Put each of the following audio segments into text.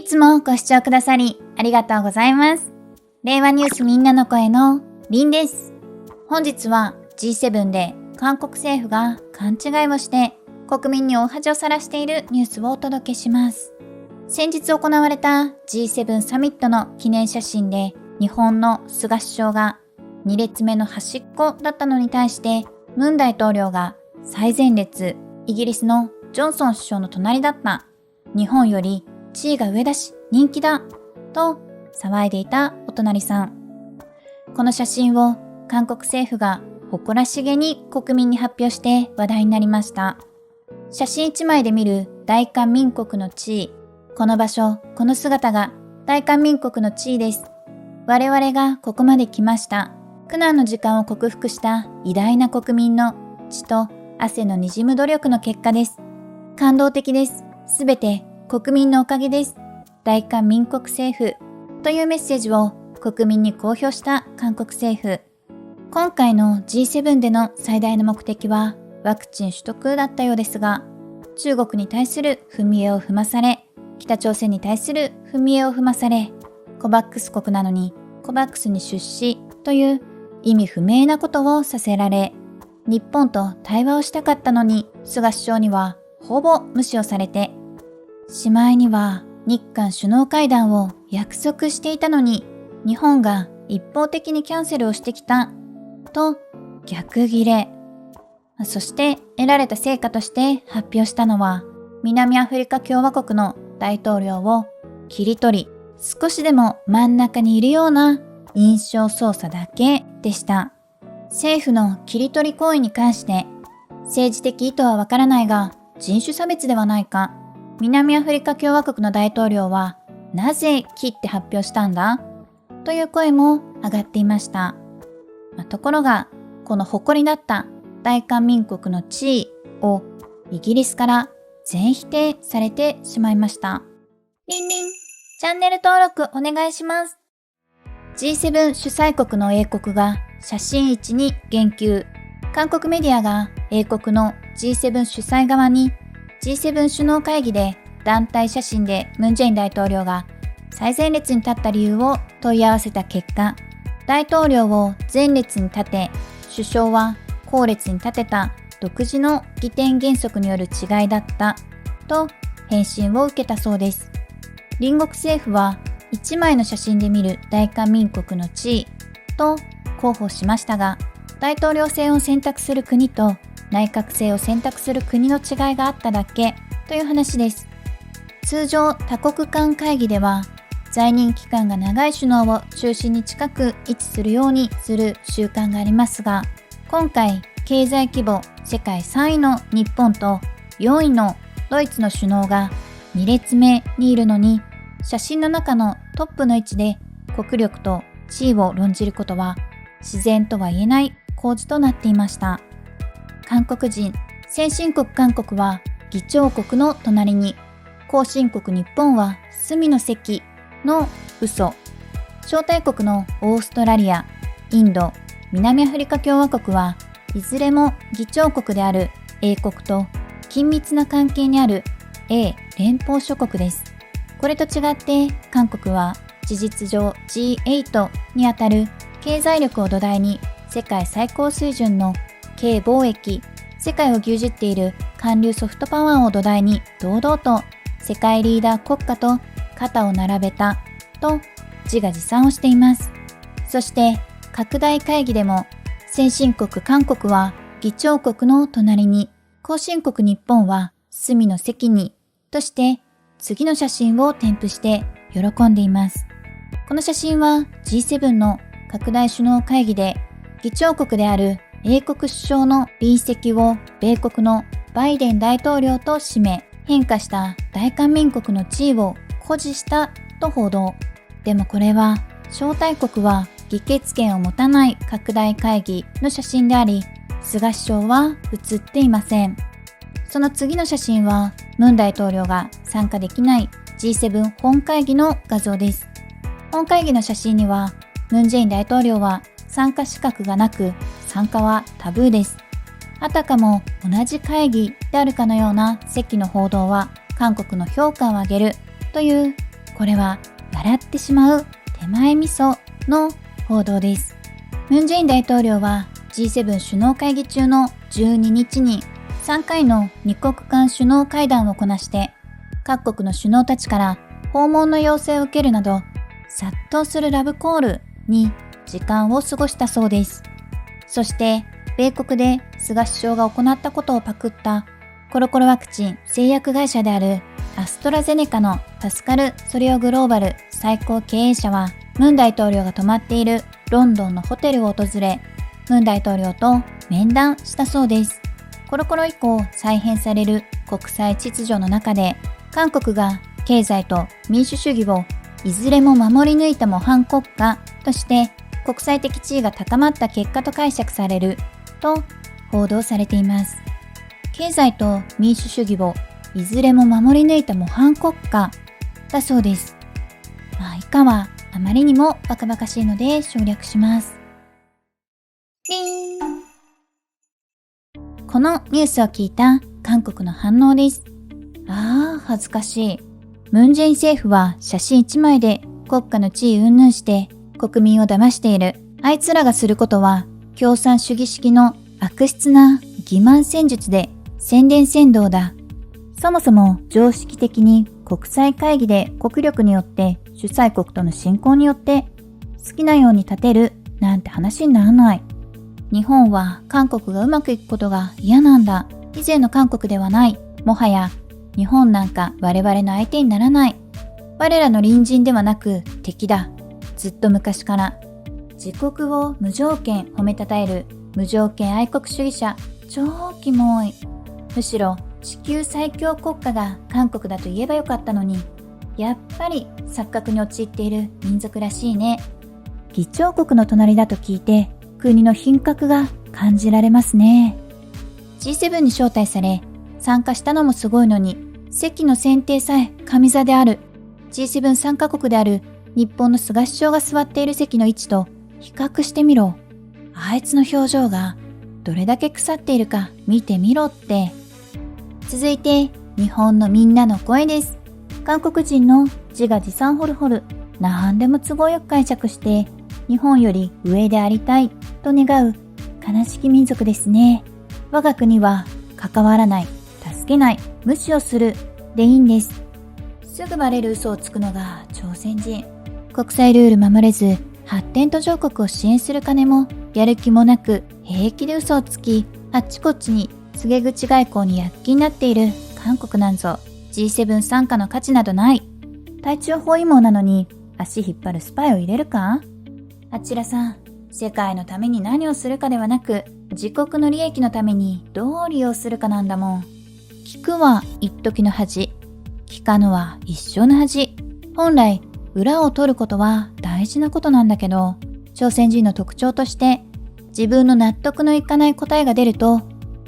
いつもご視聴くださりありがとうございます。令和ニュースみんなの声のりんです。本日は G7 で韓国政府が勘違いをして国民に大恥をさらしているニュースをお届けします。先日行われた G7 サミットの記念写真で日本の菅首相が2列目の端っこだったのに対してムン大統領が最前列、イギリスのジョンソン首相の隣だった。日本より地位が上だし人気だと騒いでいたお隣さん。この写真を韓国政府が誇らしげに国民に発表して話題になりました。写真1枚で見る大韓民国の地位。この場所、この姿が大韓民国の地位です。我々がここまで来ました。苦難の時間を克服した偉大な国民の血と汗の滲む努力の結果です。感動的です。すべて国民のおかげです。大韓民国政府というメッセージを国民に公表した韓国政府。今回の G7 での最大の目的はワクチン取得だったようですが、中国に対する踏み絵を踏まされ、北朝鮮に対する踏み絵を踏まされ、コバックス国なのにコバックスに出資という意味不明なことをさせられ、日本と対話をしたかったのに菅首相にはほぼ無視をされて、しまいには日韓首脳会談を約束していたのに日本が一方的にキャンセルをしてきたと逆ギレ。そして得られた成果として発表したのは南アフリカ共和国の大統領を切り取り、少しでも真ん中にいるような印象操作だけでした。政府の切り取り行為に関して政治的意図はわからないが人種差別ではないか。南アフリカ共和国の大統領はなぜ切って発表したんだという声も上がっていました。ところがこの誇りだった大韓民国の地位をイギリスから全否定されてしまいました。リンリン、チャンネル登録お願いします。G7 主催国の英国が写真1に言及。韓国メディアが英国の G7 主催側に G7 首脳会議で団体写真でムン・ジェイン大統領が最前列に立った理由を問い合わせた結果、大統領を前列に立て、首相は後列に立てた独自の議典原則による違いだったと返信を受けたそうです。隣国政府は1枚の写真で見る大韓民国の地位と候補しましたが、大統領制を選択する国と内閣制を選択する国の違いがあっただけという話です。通常多国間会議では在任期間が長い首脳を中心に近く位置するようにする習慣がありますが、今回経済規模世界3位の日本と4位のドイツの首脳が2列目にいるのに、写真の中のトップの位置で国力と地位を論じることは自然とは言えない構図となっていました。韓国人、先進国韓国は議長国の隣に、後進国日本は隅の席の嘘。招待国のオーストラリア、インド、南アフリカ共和国はいずれも議長国である英国と緊密な関係にある英連邦諸国です。これと違って韓国は事実上 G8 にあたる経済力を土台に世界最高水準の経貿易、世界を牛耳っている韓流ソフトパワーを土台に堂々と世界リーダー国家と肩を並べたと自画自賛をしています。そして拡大会議でも先進国韓国は議長国の隣に、後進国日本は隅の席にとして次の写真を添付して喜んでいます。この写真は G7 の拡大首脳会議で議長国である英国首相の隣席を米国のバイデン大統領と指名、変化した大韓民国の地位を誇示したと報道。でもこれは招待国は議決権を持たない拡大会議の写真であり、菅首相は写っていません。その次の写真はムン大統領が参加できない G7 本会議の画像です。本会議の写真にはムン・ジェイン大統領は参加資格がなく、参加はタブーです。あたかも同じ会議であるかのような席の報道は韓国の評価を上げるというこれは笑ってしまう手前味噌の報道です。ムン・ジェイン大統領は G7 首脳会議中の12日に3回の2国間首脳会談をこなして、各国の首脳たちから訪問の要請を受けるなど、殺到するラブコールに時間を過ごしたそうです。そして、米国で菅首相が行ったことをパクったコロコロワクチン製薬会社であるアストラゼネカのパスカル・ソリオグローバル最高経営者は、ムン大統領が泊まっているロンドンのホテルを訪れ、ムン大統領と面談したそうです。コロコロ以降再編される国際秩序の中で、韓国が経済と民主主義をいずれも守り抜いた模範国家として国際的地位が高まった結果と解釈されると報道されています。経済と民主主義をいずれも守り抜いた模範国家だそうです。以下はあまりにもバカバカしいので省略します。リーン。このニュースを聞いた韓国の反応です。恥ずかしい。ムン・ジェイン政府は写真1枚で国家の地位云々して国民を騙している。あいつらがすることは共産主義式の悪質な欺瞞戦術で宣伝扇動だ。そもそも常識的に国際会議で国力によって主催国との親交によって好きなように立てるなんて話にならない。日本は韓国がうまくいくことが嫌なんだ。以前の韓国ではない。もはや日本なんか我々の相手にならない。我らの隣人ではなく敵だ。ずっと昔から自国を無条件褒めたたえる無条件愛国主義者、超キモい。むしろ地球最強国家が韓国だと言えばよかったのに、やっぱり錯覚に陥っている民族らしいね。議長国の隣だと聞いて国の品格が感じられますね。G7 に招待され参加したのもすごいのに、席の選定さえ上座である。G7 参加国である日本の菅首相が座っている席の位置と比較してみろ。あいつの表情がどれだけ腐っているか見てみろって。続いて日本のみんなの声です。韓国人の自画自賛ホルホル、なんでも都合よく解釈して日本より上でありたいと願う悲しき民族ですね。我が国は関わらない、助けない、無視をするでいいんです。すぐバレる嘘をつくのが朝鮮人。国際ルール守れず発展途上国を支援する金もやる気もなく平気で嘘をつき、あっちこっちに告げ口外交に躍起になっている韓国なんぞ G7 参加の価値などない。体調包囲網なのに足引っ張るスパイを入れるか。あちらさん、世界のために何をするかではなく自国の利益のためにどう利用するかなんだもん。聞くは一時の恥、聞かぬは一生の恥。本来裏を取ることは大事なことなんだけど、朝鮮人の特徴として自分の納得のいかない答えが出ると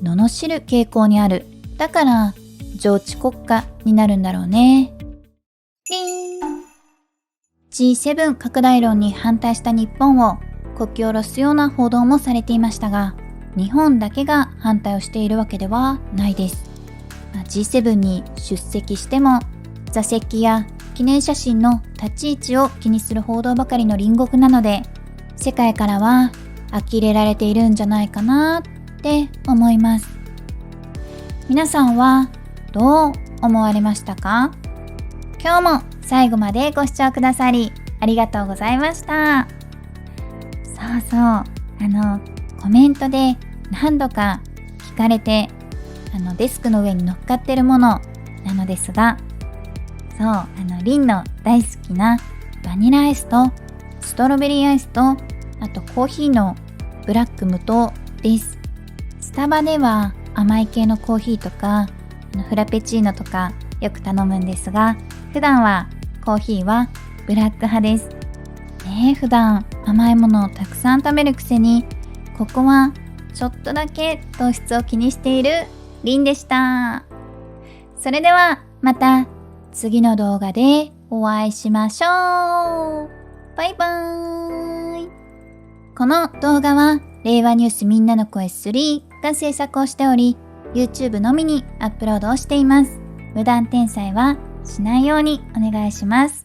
罵る傾向にある。だから上智国家になるんだろうね。G7 拡大論に反対した日本をこき下ろすような報道もされていましたが、日本だけが反対をしているわけではないです。G7 に出席しても座席や記念写真の立ち位置を気にする報道ばかりの隣国なので、世界からは呆れられているんじゃないかなって思います。皆さんはどう思われましたか？今日も最後までご視聴くださりありがとうございました。コメントで何度か聞かれて、デスクの上に乗っかってるものなのですが、リンの大好きなバニラアイスとストロベリーアイスと、あとコーヒーのブラック無糖です。スタバでは甘い系のコーヒーとかフラペチーノとかよく頼むんですが、普段はコーヒーはブラック派です。普段甘いものをたくさん食べるくせに、ここはちょっとだけ糖質を気にしているリンでした。それではまた次の動画でお会いしましょう。バイバーイ。この動画は令和ニュースみんなの声3が制作をしており、YouTube のみにアップロードをしています。無断転載はしないようにお願いします。